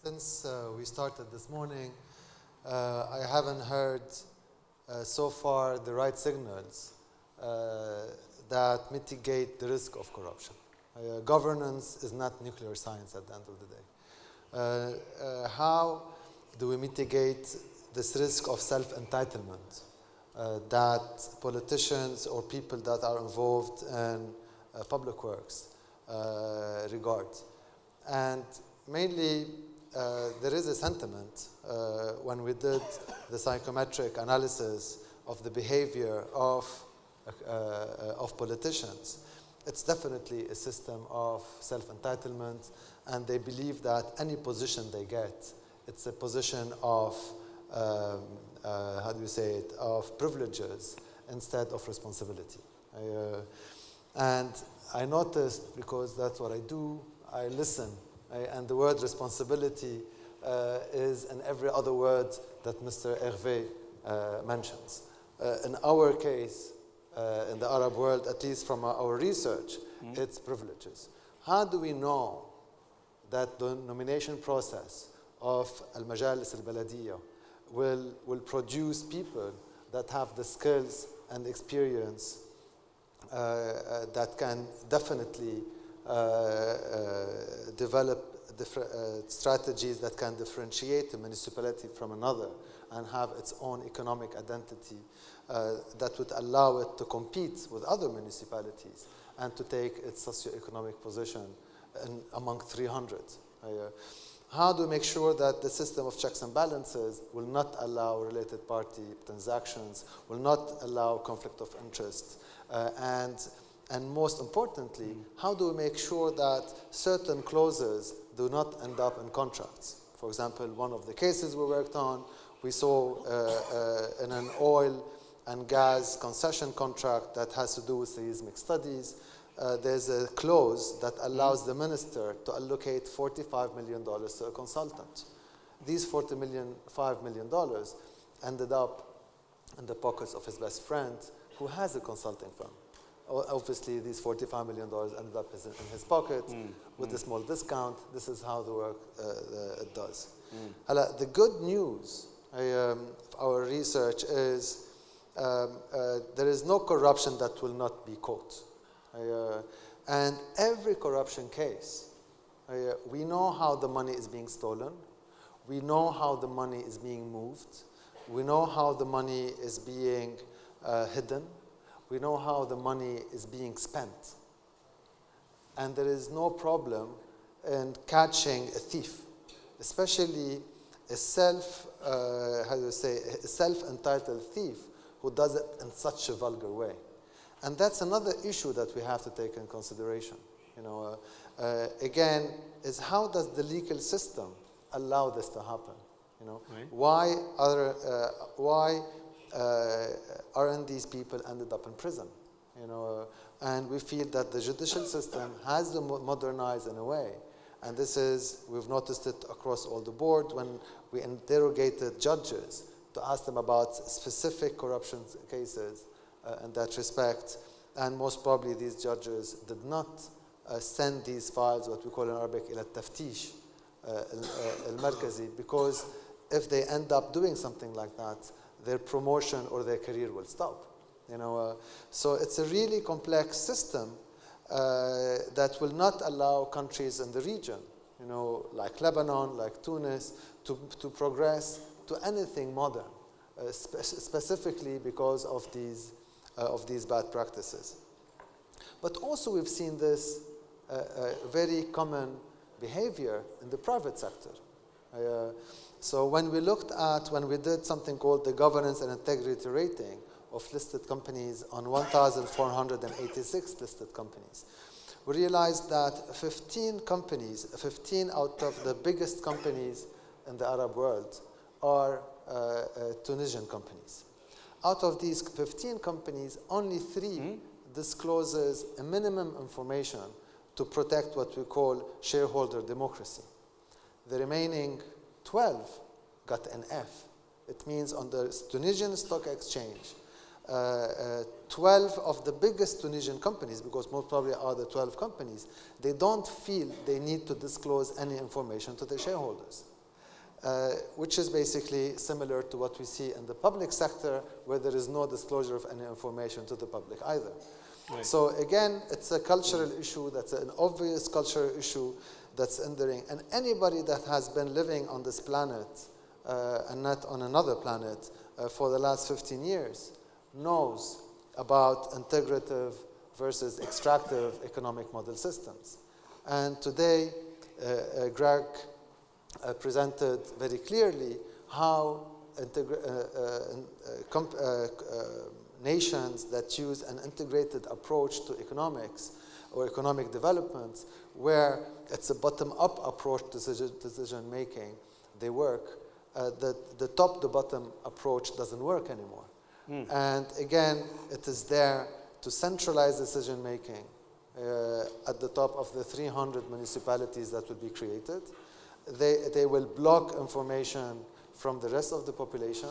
Since we started this morning, I haven't heard so far the right signals that mitigate the risk of corruption. Governance is not nuclear science at the end of the day. How do we mitigate this risk of self-entitlement that politicians or people that are involved in public works regard? And mainly, there is a sentiment when we did the psychometric analysis of the behavior of politicians. It's definitely a system of self-entitlement, and they believe that any position they get, it's a position of, how do you say it, of privileges instead of responsibility. And I noticed, because that's what I do, I listen. And the word responsibility is in every other word that Mr. Hervé mentions. In our case, in the Arab world, at least from our research, it's privileges. How do we know that the nomination process of Al-Majalis al-Baladiyya will produce people that have the skills and experience that can definitely develop strategies that can differentiate a municipality from another and have its own economic identity that would allow it to compete with other municipalities and to take its socioeconomic position among 300. How do we make sure that the system of checks and balances will not allow related party transactions, will not allow conflict of interest, and most importantly, how do we make sure that certain clauses do not end up in contracts? For example, one of the cases we worked on, we saw in an oil and gas concession contract that has to do with seismic studies, there's a clause that allows the minister to allocate $45 million to a consultant. These $5 million ended up in the pockets of his best friend, who has a consulting firm. Obviously, these $45 million ended up in his pocket with a small discount. This is how the work it does. The good news of our research is there is no corruption that will not be caught. And every corruption case, we know how the money is being stolen. We know how the money is being moved. We know how the money is being hidden. We know how the money is being spent. And there is no problem in catching a thief, especially a self-entitled thief who does it in such a vulgar way. And that's another issue that we have to take in consideration. Again, is how does the legal system allow this to happen? Right. Why aren't these people ended up in prison? And we feel that the judicial system has to modernize in a way. And this is, we've noticed it across all the board when we interrogated judges to ask them about specific corruption cases in that respect. And most probably these judges did not send these files, what we call in Arabic, ila taftish al-markazi, because if they end up doing something like that, their promotion or their career will stop. So it's a really complex system that will not allow countries in the region, like Lebanon, like Tunis, to progress to anything modern, specifically because of these bad practices. But also we've seen this very common behavior in the private sector. So when we did something called the governance and integrity rating of listed companies on 1,486 listed companies, we realized that 15 out of the biggest companies in the Arab world are Tunisian companies. Out of these 15 companies, only 3 discloses a minimum information to protect what we call shareholder democracy. The remaining 12 got an F. It means on the Tunisian stock exchange, 12 of the biggest Tunisian companies, because most probably are the 12 companies, they don't feel they need to disclose any information to their shareholders. which is basically similar to what we see in the public sector, where there is no disclosure of any information to the public either. Right. So again, it's a cultural issue, that's an obvious cultural issue that's enduring. And anybody that has been living on this planet and not on another planet for the last 15 years knows about integrative versus extractive economic model systems. And today, Greg presented very clearly how nations that use an integrated approach to economics or economic development, where it's a bottom-up approach to decision making, they work. The top-to-bottom approach doesn't work anymore. And again, it is there to centralize decision making at the top of the 300 municipalities that will be created. They will block information from the rest of the population.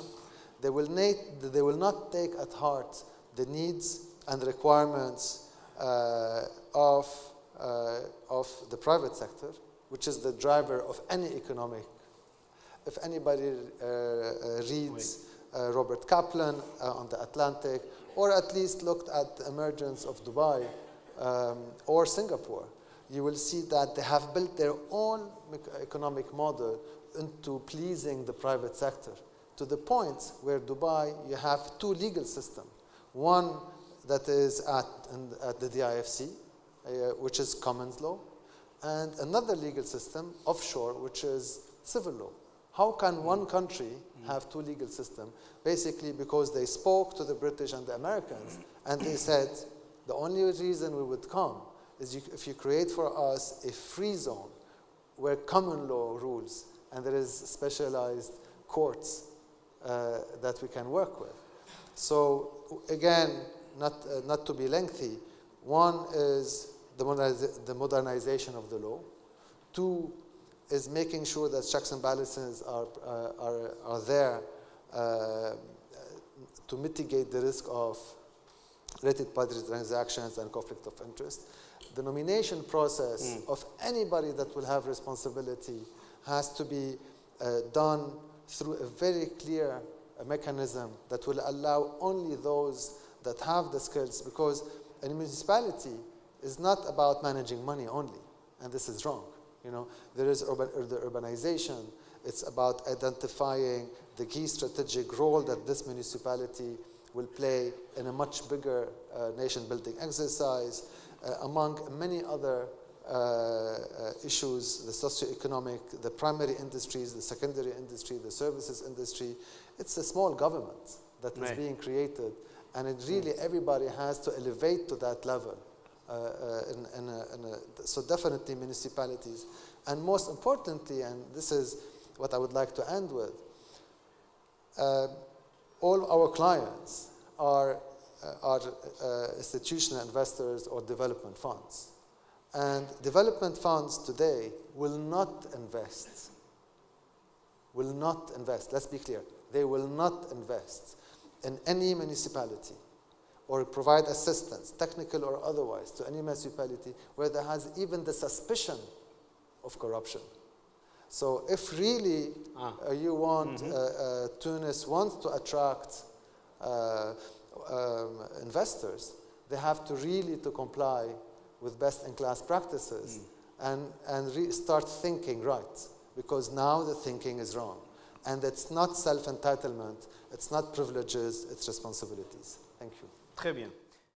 They will not take at heart the needs and requirements of the private sector, which is the driver of any economic. If anybody reads Robert Kaplan on the Atlantic, or at least looked at the emergence of Dubai or Singapore, you will see that they have built their own economic model into pleasing the private sector, to the point where Dubai, you have two legal systems. One that is at the DIFC, which is commons law, and another legal system offshore, which is civil law. How can one country have two legal systems? Basically because they spoke to the British and the Americans, and they said, the only reason we would come is if you create for us a free zone where common law rules, and there is specialized courts that we can work with. So again, not to be lengthy, one is the modernization of the law. Two is making sure that checks and balances are there to mitigate the risk of related party transactions and conflict of interest. The nomination process of anybody that will have responsibility has to be done through a very clear mechanism that will allow only those that have the skills, because a municipality is not about managing money only, and this is wrong. You know, there is the urbanization. It's about identifying the key strategic role that this municipality will play in a much bigger nation-building exercise, among many other issues, the socioeconomic, the primary industries, the secondary industry, the services industry. It's a small government that is being created, and it really everybody has to elevate to that level. So definitely municipalities. And most importantly, and this is what I would like to end with, all our clients are institutional investors or development funds. And development funds today will not invest. Let's be clear. They will not invest in any municipality or provide assistance, technical or otherwise, to any municipality where there has even the suspicion of corruption. So if really you want, Tunis wants to attract investors, they have to really comply with best-in-class practices and start thinking right, because now the thinking is wrong. And it's not self-entitlement, it's not privileges, it's responsibilities. Thank you. Très bien.